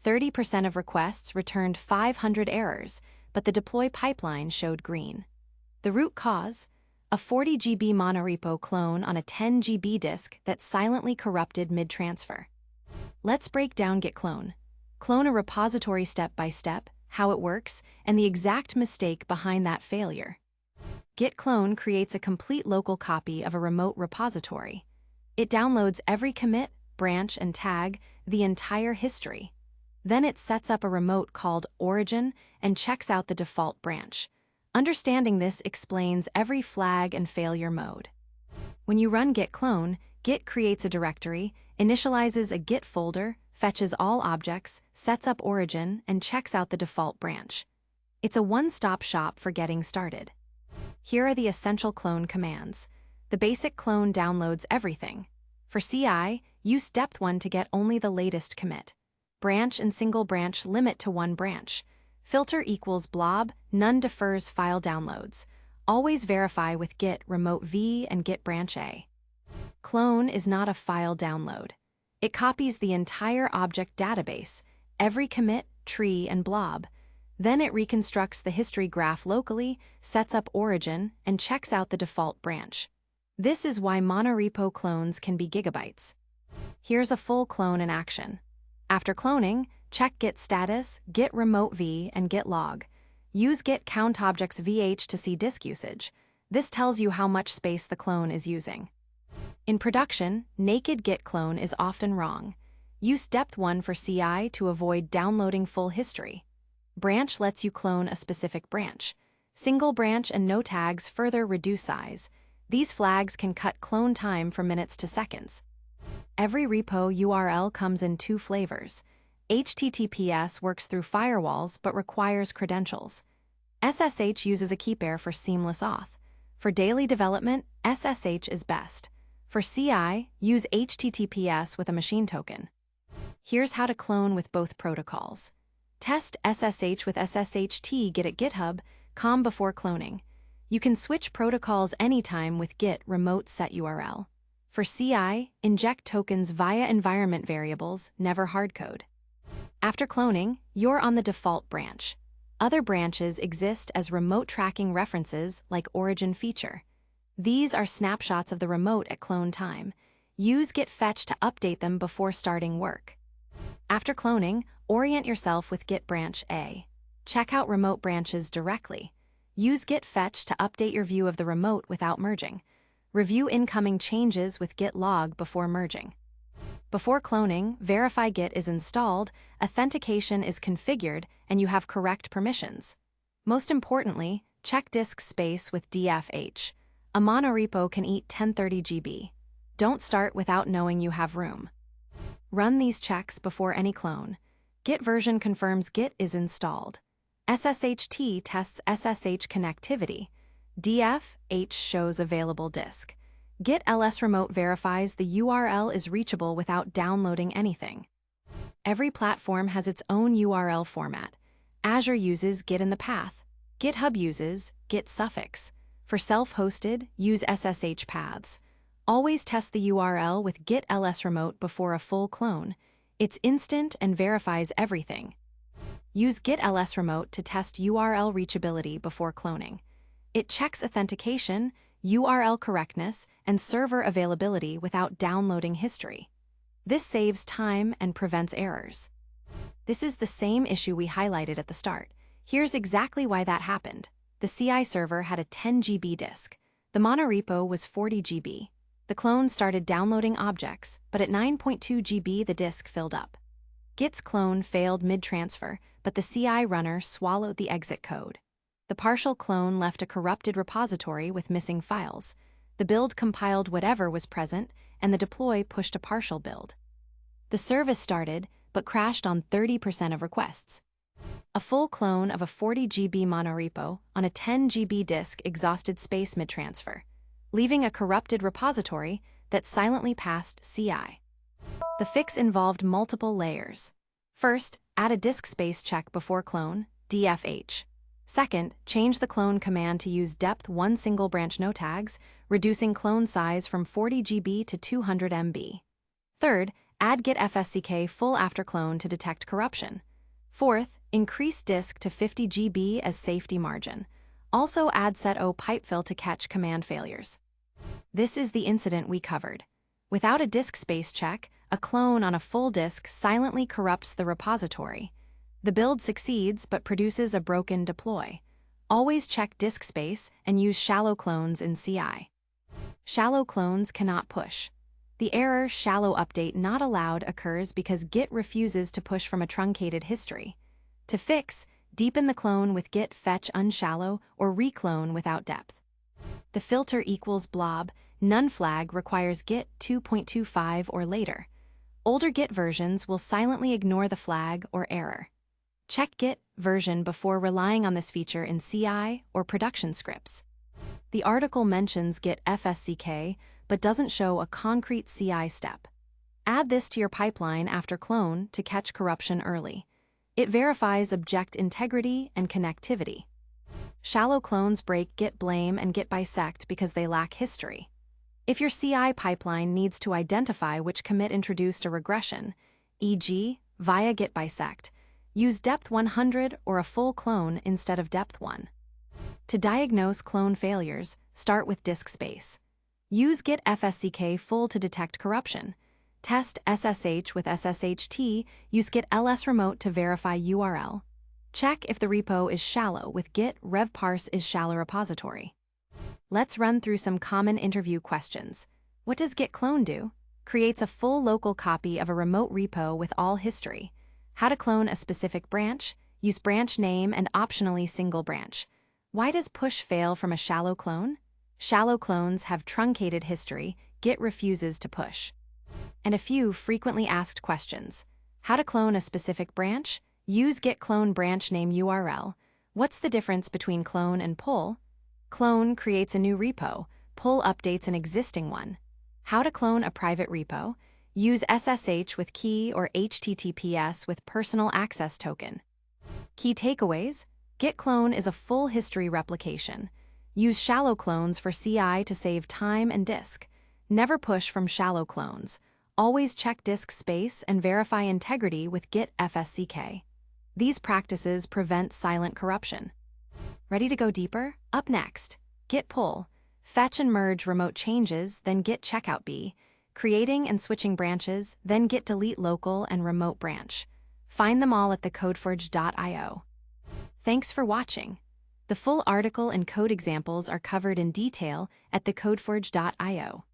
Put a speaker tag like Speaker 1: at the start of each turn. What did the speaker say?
Speaker 1: 30% of requests returned 500 errors, but the deploy pipeline showed green. The root cause? A 40 GB monorepo clone on a 10 GB disk that silently corrupted mid-transfer. Let's break down Git Clone. Clone a repository step by step, how it works, and the exact mistake behind that failure. Git Clone creates a complete local copy of a remote repository. It downloads every commit, branch, and tag, the entire history. Then it sets up a remote called origin and checks out the default branch. Understanding this explains every flag and failure mode. When you run Git Clone, Git creates a directory, initializes a Git folder, fetches all objects, sets up origin, and checks out the default branch. It's a one-stop shop for getting started. Here are the essential clone commands. The basic clone downloads everything. For CI, use depth1 to get only the latest commit. Branch and single branch limit to one branch. Filter equals blob, none defers file downloads. Always verify with git remote v and git branch a. Clone is not a file download. It copies the entire object database, every commit, tree, and blob. Then it reconstructs the history graph locally, sets up origin, and checks out the default branch. This is why monorepo clones can be gigabytes. Here's a full clone in action. After cloning, check git status, git remote v, and git log. Use git count objects vh to see disk usage. This tells you how much space the clone is using. In production, naked git clone is often wrong. Use depth1 for CI to avoid downloading full history. Branch lets you clone a specific branch. Single branch and no tags further reduce size. These flags can cut clone time from minutes to seconds. Every repo URL comes in two flavors. HTTPS works through firewalls but requires credentials. SSH uses a key pair for seamless auth. For daily development, SSH is best. For CI, use HTTPS with a machine token. Here's how to clone with both protocols. Test SSH with SSHT Git at GitHub.com before cloning. You can switch protocols anytime with git remote set URL. For CI, inject tokens via environment variables, never hardcode. After cloning, you're on the default branch. Other branches exist as remote tracking references like origin feature. These are snapshots of the remote at clone time. Use git fetch to update them before starting work. After cloning, orient yourself with git branch a. Check out remote branches directly. Use git fetch to update your view of the remote without merging. Review incoming changes with git log before merging. Before cloning, verify Git is installed, authentication is configured, and you have correct permissions. Most importantly, check disk space with DFH. A monorepo can eat 1030 GB. Don't start without knowing you have room. Run these checks before any clone. Git version confirms Git is installed. SSHT tests SSH connectivity. DFH shows available disk. Git ls remote verifies the URL is reachable without downloading anything. Every platform has its own URL format. Azure uses Git in the path. GitHub uses Git suffix. For self-hosted, use SSH paths. Always test the URL with Git ls remote before a full clone. It's instant and verifies everything. Use Git ls remote to test URL reachability before cloning. It checks authentication, URL correctness, and server availability without downloading history. This saves time and prevents errors. This is the same issue we highlighted at the start. Here's exactly why that happened. The CI server had a 10 GB disk. The monorepo was 40 GB. The clone started downloading objects, but at 9.2 GB the disk filled up. Git's clone failed mid-transfer, but the CI runner swallowed the exit code. The partial clone left a corrupted repository with missing files. The build compiled whatever was present, and the deploy pushed a partial build. The service started, but crashed on 30% of requests. A full clone of a 40 GB monorepo on a 10 GB disk exhausted space mid-transfer, leaving a corrupted repository that silently passed CI. The fix involved multiple layers. First, add a disk space check before clone, DFH. Second, change the clone command to use depth1 single branch no tags, reducing clone size from 40 GB to 200 MB. Third, Add Git FSCK full after clone to detect corruption. Fourth, increase disk to 50 GB as safety margin. Also add set-o pipefill to catch command failures. This is the incident we covered. Without a disk space check, a clone on a full disk silently corrupts the repository. The build succeeds but produces a broken deploy. Always check disk space and use shallow clones in CI. Shallow clones cannot push. The error "shallow update not allowed" occurs because Git refuses to push from a truncated history. To fix, deepen the clone with git fetch unshallow or reclone without depth. The filter equals blob, none flag requires Git 2.25 or later. Older Git versions will silently ignore the flag or error. Check Git version before relying on this feature in CI or production scripts. The article mentions Git FSCK but doesn't show a concrete CI step. Add this to your pipeline after clone to catch corruption early. It verifies object integrity and connectivity. Shallow clones break Git blame and Git bisect because they lack history. If your CI pipeline needs to identify which commit introduced a regression, e.g., via Git bisect, use depth 100 or a full clone instead of depth 1. To diagnose clone failures, start with disk space. Use Git FSCK full to detect corruption. Test SSH with SSHT, use Git ls remote to verify URL. Check if the repo is shallow with Git revparse is shallow repository. Let's run through some common interview questions. What does Git Clone do? Creates a full local copy of a remote repo with all history. How to clone a specific branch? Use branch name and optionally single branch. Why does push fail from a shallow clone? Shallow clones have truncated history, Git refuses to push. And a few frequently asked questions. How to clone a specific branch? Use Git clone branch name URL. What's the difference between clone and pull? Clone creates a new repo, pull updates an existing one. How to clone a private repo? Use SSH with key or HTTPS with personal access token. Key takeaways: Git clone is a full history replication. Use shallow clones for CI to save time and disk. Never push from shallow clones. Always check disk space and verify integrity with Git FSCK. These practices prevent silent corruption. Ready to go deeper? Up next, Git pull. Fetch and merge remote changes, then Git checkout B. Creating and switching branches, then Git delete local and remote branch. Find them all at TheCodeForge.io. Thanks for watching. The full article and code examples are covered in detail at TheCodeForge.io.